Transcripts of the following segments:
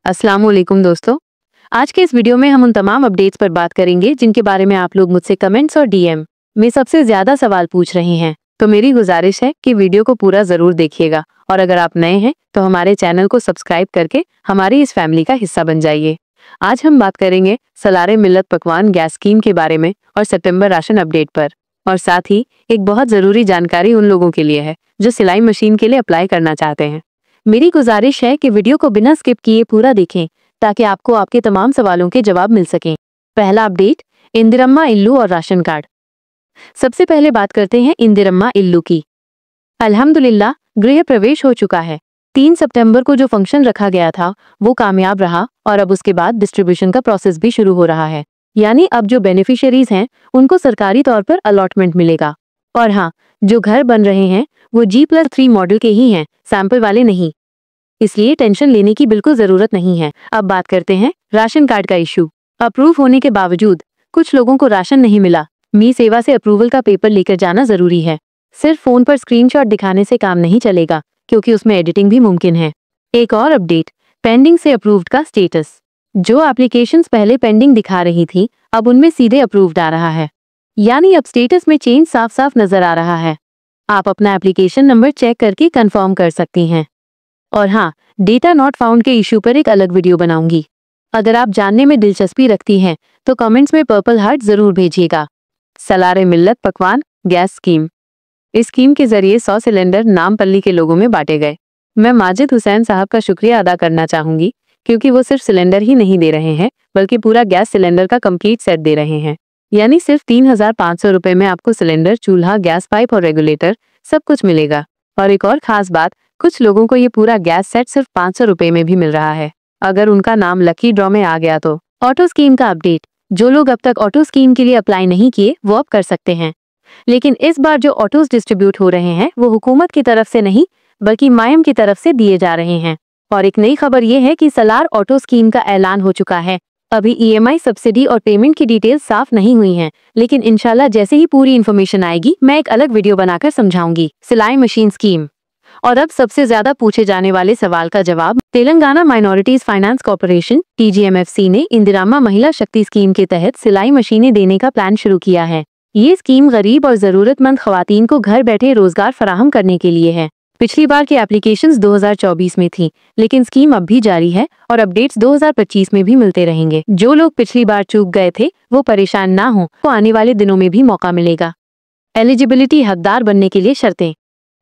अस्सलाम वालेकुम दोस्तों। आज के इस वीडियो में हम उन तमाम अपडेट्स पर बात करेंगे जिनके बारे में आप लोग मुझसे कमेंट्स और डीएम में सबसे ज्यादा सवाल पूछ रहे हैं। तो मेरी गुजारिश है कि वीडियो को पूरा जरूर देखिएगा और अगर आप नए हैं तो हमारे चैनल को सब्सक्राइब करके हमारी इस फैमिली का हिस्सा बन जाइए। आज हम बात करेंगे सलारे मिल्लत पकवान गैस स्कीम के बारे में और सितंबर राशन अपडेट पर, और साथ ही एक बहुत जरूरी जानकारी उन लोगों के लिए है जो सिलाई मशीन के लिए अप्लाई करना चाहते हैं। मेरी गुजारिश है कि वीडियो को बिना स्किप किए पूरा देखें ताकि आपको आपके तमाम सवालों के जवाब मिल सकें। पहला अपडेट, इंदिरम्मा इल्लू और राशन कार्ड। सबसे पहले बात करते हैं इंदिरम्मा इल्लू की। अल्हम्दुलिल्लाह गृह प्रवेश हो चुका है। 3 सितंबर को जो फंक्शन रखा गया था वो कामयाब रहा और अब उसके बाद डिस्ट्रीब्यूशन का प्रोसेस भी शुरू हो रहा है। यानी अब जो बेनिफिशियरीज हैं उनको सरकारी तौर पर अलॉटमेंट मिलेगा। और हाँ, जो घर बन रहे हैं वो G+3 मॉडल के ही हैं, सैंपल वाले नहीं, इसलिए टेंशन लेने की बिल्कुल जरूरत नहीं है। अब बात करते हैं राशन कार्ड का इशू। अप्रूव होने के बावजूद कुछ लोगों को राशन नहीं मिला। मी सेवा से अप्रूवल का पेपर लेकर जाना जरूरी है। सिर्फ फोन पर स्क्रीनशॉट दिखाने से काम नहीं चलेगा क्योंकि उसमें एडिटिंग भी मुमकिन है। एक और अपडेट, पेंडिंग से अप्रूव्ड का स्टेटस। जो एप्लीकेशंस पहले पेंडिंग दिखा रही थी अब उनमें सीधे अप्रूव्ड आ रहा है, यानी अब स्टेटस में चेंज साफ साफ नजर आ रहा है। आप अपना एप्लीकेशन नंबर चेक करके कंफर्म कर सकती हैं। और हाँ, डेटा नॉट फाउंड के इशू पर एक अलग वीडियो बनाऊंगी। अगर आप जानने में दिलचस्पी रखती हैं तो कमेंट्स में पर्पल हार्ट जरूर भेजिएगा। सलारे मिल्लत पकवान गैस स्कीम। इस स्कीम के जरिए 100 सिलेंडर नामपल्ली के लोगों में बांटे गए। मैं माजिद हुसैन साहब का शुक्रिया अदा करना चाहूंगी क्योंकि वो सिर्फ सिलेंडर ही नहीं दे रहे हैं बल्कि पूरा गैस सिलेंडर का कंप्लीट सेट दे रहे हैं। यानी सिर्फ 3,500 रुपए में आपको सिलेंडर, चूल्हा, गैस पाइप और रेगुलेटर सब कुछ मिलेगा। और एक और खास बात, कुछ लोगों को ये पूरा गैस सेट सिर्फ 500 रुपए में भी मिल रहा है अगर उनका नाम लकी ड्रॉ में आ गया तो। ऑटो स्कीम का अपडेट, जो लोग अब तक ऑटो स्कीम के लिए अप्लाई नहीं किए वो अब कर सकते हैं। लेकिन इस बार जो ऑटोज डिस्ट्रीब्यूट हो रहे हैं वो हुकूमत की तरफ से नहीं बल्कि मायम की तरफ से दिए जा रहे हैं। और एक नई खबर ये है कि सलार ऑटो स्कीम का ऐलान हो चुका है। अभी EMI सब्सिडी और पेमेंट की डिटेल्स साफ नहीं हुई हैं, लेकिन इंशाल्लाह जैसे ही पूरी इन्फॉर्मेशन आएगी मैं एक अलग वीडियो बनाकर समझाऊंगी। सिलाई मशीन स्कीम। और अब सबसे ज्यादा पूछे जाने वाले सवाल का जवाब, Telangana minorities finance corporation TGMFC ने इंदिराम्मा महिला शक्ति स्कीम के तहत सिलाई मशीनें देने का प्लान शुरू किया है। ये स्कीम गरीब और जरूरतमंद खवातीन को घर बैठे रोजगार फराहम करने के लिए है। पिछली बार की एप्लीकेशंस 2024 में थी, लेकिन स्कीम अब भी जारी है और अपडेट्स 2025 में भी मिलते रहेंगे। जो लोग पिछली बार चूक गए थे वो परेशान ना हो, तो आने वाले दिनों में भी मौका मिलेगा। एलिजिबिलिटी, हकदार बनने के लिए शर्तें।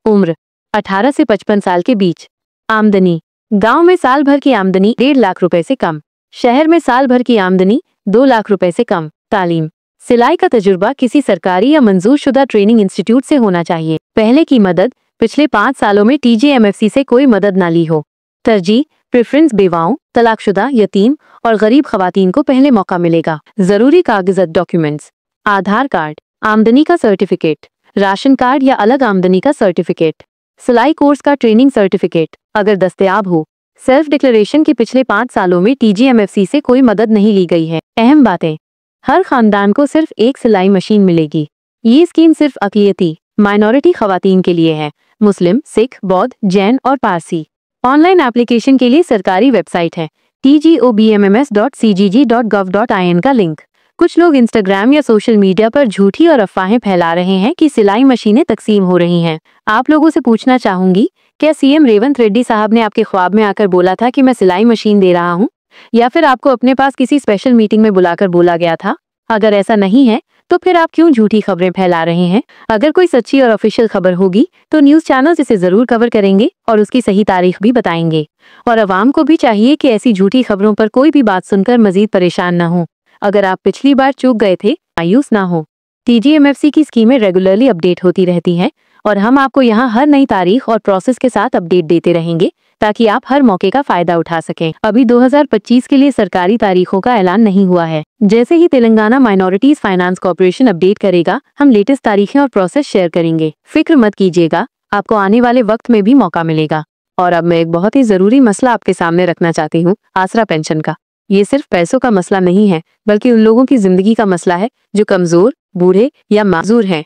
उम्र 18 से 55 साल के बीच। आमदनी, गांव में साल भर की आमदनी 1.5 लाख रुपए से कम। शहर में साल भर की आमदनी 2 लाख रुपए से कम। तालीम, सिलाई का तजुर्बा किसी सरकारी या मंजूर शुदा ट्रेनिंग इंस्टीट्यूट से होना चाहिए। पहले की मदद, पिछले 5 सालों में TGMFC से कोई मदद ना ली हो। तरजीह, प्रेफरेंस बेवाओं, तलाकशुदा, यतीम और गरीब खवातीन को पहले मौका मिलेगा। जरूरी कागजात डॉक्यूमेंट्स, आधार कार्ड, आमदनी का सर्टिफिकेट, राशन कार्ड या अलग आमदनी का सर्टिफिकेट, सिलाई कोर्स का ट्रेनिंग सर्टिफिकेट अगर दस्तयाब हो। सेल्फ डिक्लेरेशन के पिछले 5 सालों में TGMFC से कोई मदद नहीं ली गई है। अहम बातें, हर खानदान को सिर्फ एक सिलाई मशीन मिलेगी। ये स्कीम सिर्फ अक़लियती माइनॉरिटी खवातीन के लिए है, मुस्लिम, सिख, बौद्ध, जैन और पारसी। ऑनलाइन एप्लीकेशन के लिए सरकारी वेबसाइट है tgobmms.cgg.gov.in का लिंक। कुछ लोग इंस्टाग्राम या सोशल मीडिया पर झूठी और अफवाहें फैला रहे हैं कि सिलाई मशीनें तकसीम हो रही हैं। आप लोगों से पूछना चाहूंगी, क्या CM रेवंत रेड्डी साहब ने आपके ख्वाब में आकर बोला था कि मैं सिलाई मशीन दे रहा हूं, या फिर आपको अपने पास किसी स्पेशल मीटिंग में बुलाकर बोला गया था? अगर ऐसा नहीं है तो फिर आप क्यों झूठी खबरें फैला रहे हैं? अगर कोई सच्ची और ऑफिशियल खबर होगी तो न्यूज चैनल्स इसे जरूर कवर करेंगे और उसकी सही तारीख भी बताएंगे। और अवाम को भी चाहिए कि ऐसी झूठी खबरों पर कोई भी बात सुनकर मजीद परेशान न हो। अगर आप पिछली बार चूक गए थे, मायूस ना हो। TGMFC की स्कीमें रेगुलरली अपडेट होती रहती हैं और हम आपको यहाँ हर नई तारीख और प्रोसेस के साथ अपडेट देते रहेंगे ताकि आप हर मौके का फायदा उठा सकें। अभी 2025 के लिए सरकारी तारीखों का ऐलान नहीं हुआ है। जैसे ही Telangana minorities finance corporation update करेगा हम लेटेस्ट तारीखें और प्रोसेस शेयर करेंगे। फिक्र मत कीजिएगा, आपको आने वाले वक्त में भी मौका मिलेगा। और अब मैं एक बहुत ही जरूरी मसला आपके सामने रखना चाहती हूँ, आसरा पेंशन का। ये सिर्फ पैसों का मसला नहीं है बल्कि उन लोगों की जिंदगी का मसला है जो कमजोर, बूढ़े या माजूर हैं।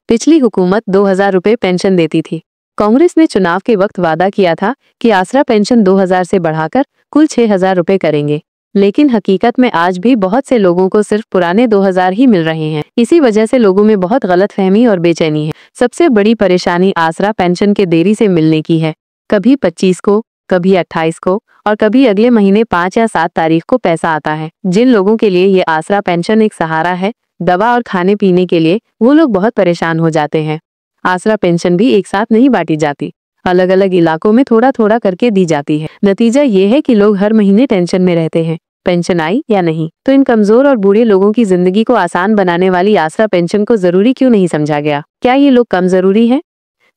पिछली हुकूमत 2000 रुपए पेंशन देती थी, कांग्रेस ने चुनाव के वक्त वादा किया था कि आसरा पेंशन 2000 से बढ़ाकर कुल 6000 रुपए करेंगे, लेकिन हकीकत में आज भी बहुत से लोगों को सिर्फ पुराने 2000 ही मिल रहे हैं। इसी वजह से लोगों में बहुत गलतफहमी और बेचैनी है। सबसे बड़ी परेशानी आसरा पेंशन के देरी से मिलने की है। कभी 25 को, कभी 28 को और कभी अगले महीने 5 या 7 तारीख को पैसा आता है। जिन लोगों के लिए ये आसरा पेंशन एक सहारा है, दवा और खाने पीने के लिए, वो लोग बहुत परेशान हो जाते हैं। आसरा पेंशन भी एक साथ नहीं बांटी जाती, अलग अलग इलाकों में थोड़ा थोड़ा करके दी जाती है। नतीजा ये है कि लोग हर महीने टेंशन में रहते हैं, पेंशन आई या नहीं। तो इन कमजोर और बूढ़े लोगों की जिंदगी को आसान बनाने वाली आसरा पेंशन को जरूरी क्यों नहीं समझा गया? क्या ये लोग कम जरूरी हैं?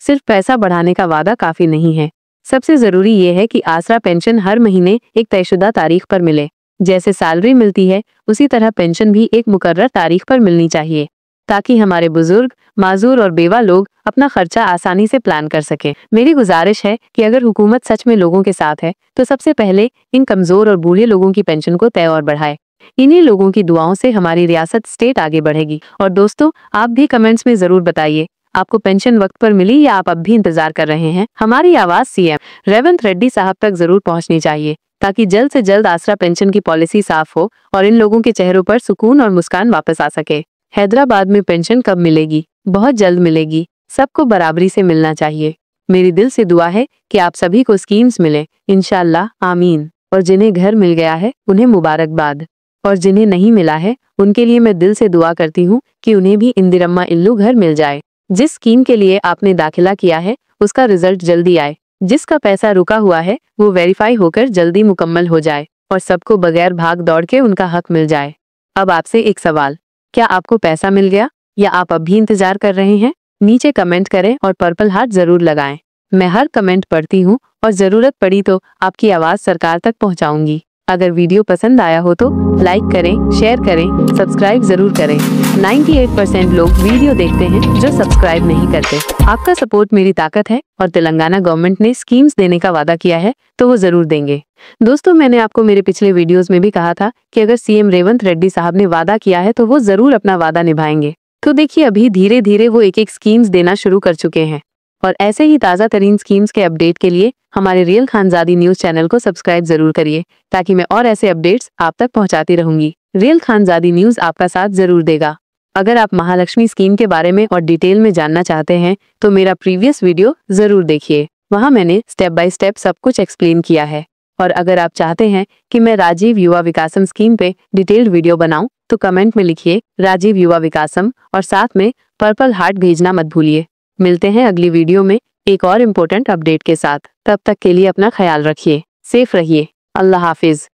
सिर्फ पैसा बढ़ाने का वादा काफी नहीं है। सबसे जरूरी ये है कि आसरा पेंशन हर महीने एक तयशुदा तारीख पर मिले। जैसे सैलरी मिलती है, उसी तरह पेंशन भी एक मुकर्रर तारीख पर मिलनी चाहिए, ताकि हमारे बुजुर्ग, माजूर और बेवा लोग अपना खर्चा आसानी से प्लान कर सकें। मेरी गुजारिश है कि अगर हुकूमत सच में लोगों के साथ है, तो सबसे पहले इन कमजोर और बूढ़े लोगों की पेंशन को तय और बढ़ाए। इन्हीं लोगों की दुआओं से हमारी रियासत स्टेट आगे बढ़ेगी। और दोस्तों, आप भी कमेंट्स में जरूर बताइए, आपको पेंशन वक्त पर मिली या आप अब भी इंतजार कर रहे हैं? हमारी आवाज सीएम रेवंत रेड्डी साहब तक जरूर पहुंचनी चाहिए, ताकि जल्द से जल्द आसरा पेंशन की पॉलिसी साफ हो और इन लोगों के चेहरों पर सुकून और मुस्कान वापस आ सके। हैदराबाद में पेंशन कब मिलेगी? बहुत जल्द मिलेगी। सबको बराबरी से मिलना चाहिए। मेरी दिल से दुआ है कि आप सभी को स्कीम्स मिले, इंशाअल्लाह, आमीन। और जिन्हें घर मिल गया है उन्हें मुबारकबाद, और जिन्हें नहीं मिला है उनके लिए मैं दिल से दुआ करती हूँ कि उन्हें भी इंदिरम्मा इल्लू घर मिल जाए। जिस स्कीम के लिए आपने दाखिला किया है उसका रिजल्ट जल्दी आए, जिसका पैसा रुका हुआ है वो वेरीफाई होकर जल्दी मुकम्मल हो जाए और सबको बगैर भाग दौड़ के उनका हक मिल जाए। अब आपसे एक सवाल, क्या आपको पैसा मिल गया या आप अब भी इंतजार कर रहे हैं? नीचे कमेंट करें और पर्पल हार्ट जरूर लगाएं। मैं हर कमेंट पढ़ती हूँ और जरूरत पड़ी तो आपकी आवाज सरकार तक पहुँचाऊंगी। अगर वीडियो पसंद आया हो तो लाइक करें, शेयर करें, सब्सक्राइब जरूर करें। 98% लोग वीडियो देखते हैं जो सब्सक्राइब नहीं करते। आपका सपोर्ट मेरी ताकत है और तेलंगाना गवर्नमेंट ने स्कीम्स देने का वादा किया है तो वो जरूर देंगे। दोस्तों, मैंने आपको मेरे पिछले वीडियोस में भी कहा था कि अगर सीएम रेवंत रेड्डी साहब ने वादा किया है तो वो जरूर अपना वादा निभाएंगे। तो देखिए, अभी धीरे धीरे वो एक एक स्कीम्स देना शुरू कर चुके हैं। और ऐसे ही ताज़ा तरीन स्कीम्स के अपडेट के लिए हमारे रियल खानजादी न्यूज चैनल को सब्सक्राइब जरूर करिए, ताकि मैं और ऐसे अपडेट्स आप तक पहुंचाती रहूंगी। रियल खानजादी न्यूज आपका साथ जरूर देगा। अगर आप महालक्ष्मी स्कीम के बारे में और डिटेल में जानना चाहते हैं तो मेरा प्रीवियस वीडियो जरूर देखिए, वहाँ मैंने स्टेप बाय स्टेप सब कुछ एक्सप्लेन किया है। और अगर आप चाहते हैं कि मैं राजीव युवा विकासम स्कीम पे डिटेल्ड वीडियो बनाऊं तो कमेंट में लिखिए राजीव युवा विकासम और साथ में पर्पल हार्ट भेजना मत भूलिए। मिलते हैं अगली वीडियो में एक और इम्पोर्टेंट अपडेट के साथ। तब तक के लिए अपना ख्याल रखिए, सेफ रहिए। अल्लाह हाफिज।